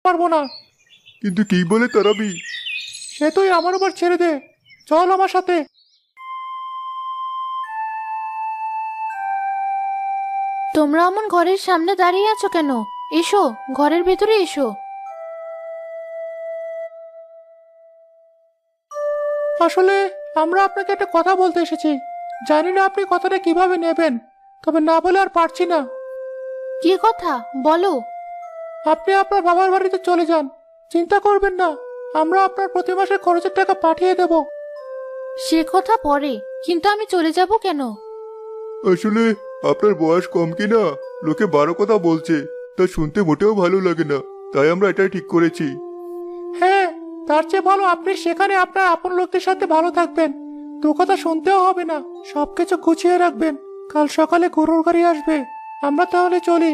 পারবো না। কিন্তু কি বলে তাড়াবি? সে তুই আমার উপর ছেড়ে দে, চল আমার সাথে। তোমরা অমন ঘরের সামনে দাঁড়িয়ে আছো কেন? এসো, ঘরের ভেতরে এসো। আসলে আমরা আপনাকে একটা কথা বলতে এসেছি। জানি না আপনি কথাটা কিভাবে নেবেন, তবে না বলে আর পারছি না। কি কথা বলো? আপনি আপনার বাবার বাড়িতে চলে যান, চিন্তা করবেন না, আমরা আপনার প্রতি মাসে খরচের টাকা পাঠিয়ে দেব। সে কথা পরে, কিন্তু আমি চলে যাব কেন? আসলে আপনার বয়স কম কিনা, লোকে 12 কথা বলছে, তা শুনতে মোটেও ভালো লাগে না, তাই আমরা এটাই ঠিক করেছি। হ্যাঁ, তার চেয়ে ভালো আপনি সেখানে আপনার আপন লোকদের সাথে ভালো থাকবেন। দু কথা শুনতেও হবে না, সবকিছু গুছিয়ে রাখবেন। কাল সকালে গরুর গাড়ি আসবে, আমরা তাহলে চলি।